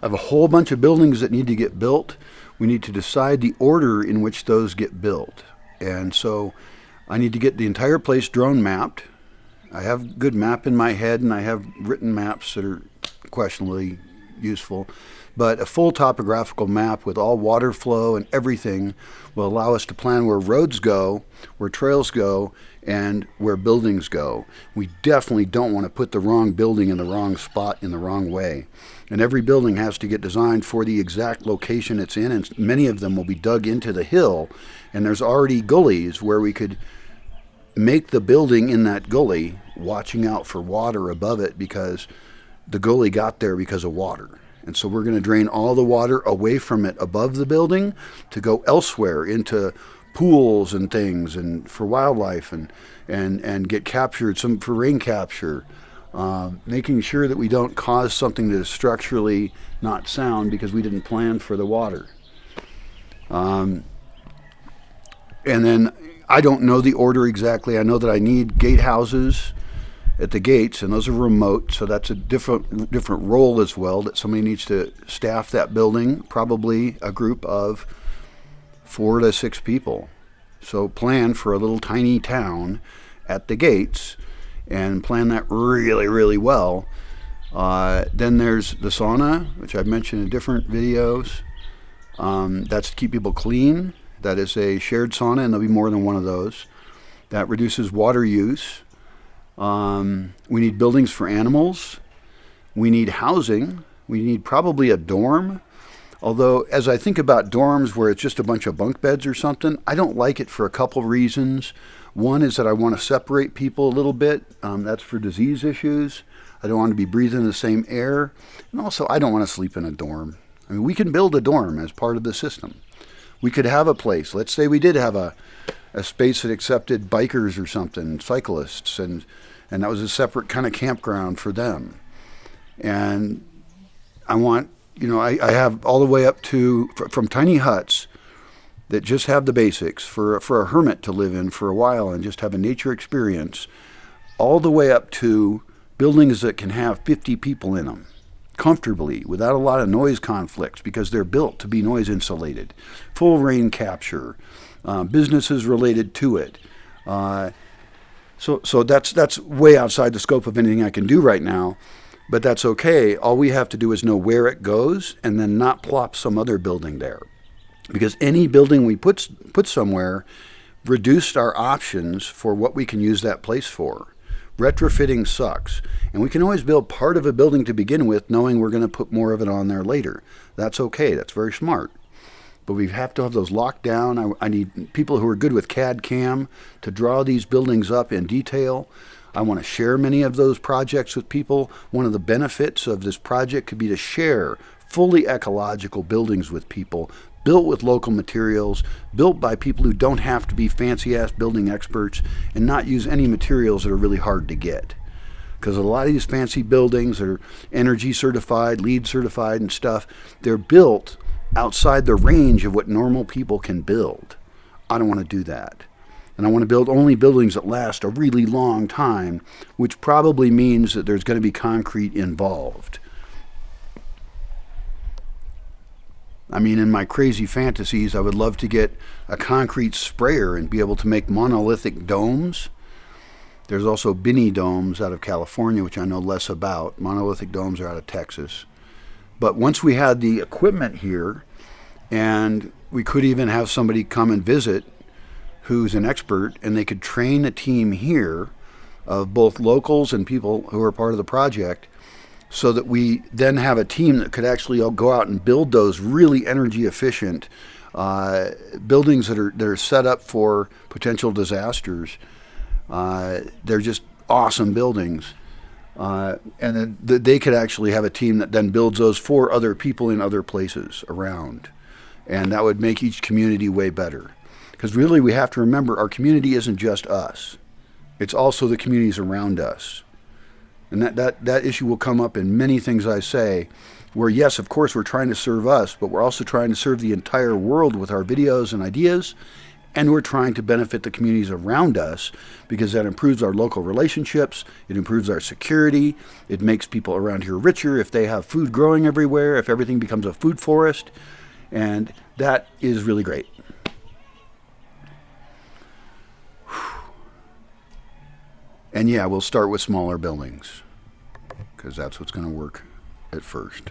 I have a whole bunch of buildings that need to get built. We need to decide the order in which those get built. And so I need to get the entire place drone mapped. I have a good map in my head, and I have written maps that are questionably useful. But a full topographical map with all water flow and everything will allow us to plan where roads go, where trails go, and where buildings go. We definitely don't want to put the wrong building in the wrong spot in the wrong way. And every building has to get designed for the exact location it's in, and many of them will be dug into the hill, and there's already gullies where we could make the building in that gully watching out for water above it, because the gully got there because of water. And so we're going to drain all the water away from it above the building to go elsewhere into pools and things, and for wildlife, and get captured, some for rain capture, making sure that we don't cause something that is structurally not sound because we didn't plan for the water. And then I don't know the order exactly. I know that I need gatehouses at the gates, and those are remote, so that's a different role as well, that somebody needs to staff that building, probably a group of 4 to 6 people. So plan for a little tiny town at the gates, and plan that really, really well. Then there's the sauna, which I've mentioned in different videos. That's to keep people clean. That is a shared sauna, and there'll be more than one of those. That reduces water use. We need buildings for animals. We need housing. We need probably a dorm. Although, as I think about dorms where it's just a bunch of bunk beds or something, I don't like it for a couple reasons. One is that I want to separate people a little bit. That's for disease issues. I don't want to be breathing the same air. And also, I don't want to sleep in a dorm. I mean, we can build a dorm as part of the system. We could have a place. Let's say we did have a space that accepted bikers or something, cyclists, and that was a separate kind of campground for them. And I want, I have all the way up to, from tiny huts that just have the basics for a hermit to live in for a while and just have a nature experience, all the way up to buildings that can have 50 people in them comfortably without a lot of noise conflicts because they're built to be noise insulated, full rain capture, businesses related to it. So that's way outside the scope of anything I can do right now, but that's okay. All we have to do is know where it goes and then not plop some other building there. Because any building we put somewhere reduced our options for what we can use that place for. Retrofitting sucks. And we can always build part of a building to begin with, knowing we're going to put more of it on there later. That's okay. That's very smart. But we have to have those locked down. I need people who are good with CAD CAM to draw these buildings up in detail. I want to share many of those projects with people. One of the benefits of this project could be to share fully ecological buildings with people, built with local materials, built by people who don't have to be fancy-ass building experts, and not use any materials that are really hard to get. Because a lot of these fancy buildings are energy certified, LEED certified and stuff. They're built outside the range of what normal people can build. I don't want to do that. And I want to build only buildings that last a really long time, which probably means that there's going to be concrete involved. I mean, in my crazy fantasies, I would love to get a concrete sprayer and be able to make monolithic domes. There's also Binny domes out of California, which I know less about. Monolithic domes are out of Texas. But once we had the equipment here, and we could even have somebody come and visit who's an expert, and they could train a team here of both locals and people who are part of the project, so that we then have a team that could actually go out and build those really energy efficient buildings that are set up for potential disasters. They're just awesome buildings. And then they could actually have a team that then builds those for other people in other places around. And that would make each community way better. Because really we have to remember our community isn't just us. It's also the communities around us. And that issue will come up in many things I say, where yes, of course, we're trying to serve us, but we're also trying to serve the entire world with our videos and ideas, And we're trying to benefit the communities around us because that improves our local relationships. It improves our security. It makes people around here richer if they have food growing everywhere, if everything becomes a food forest. And that is really great. And yeah, we'll start with smaller buildings because that's what's going to work at first.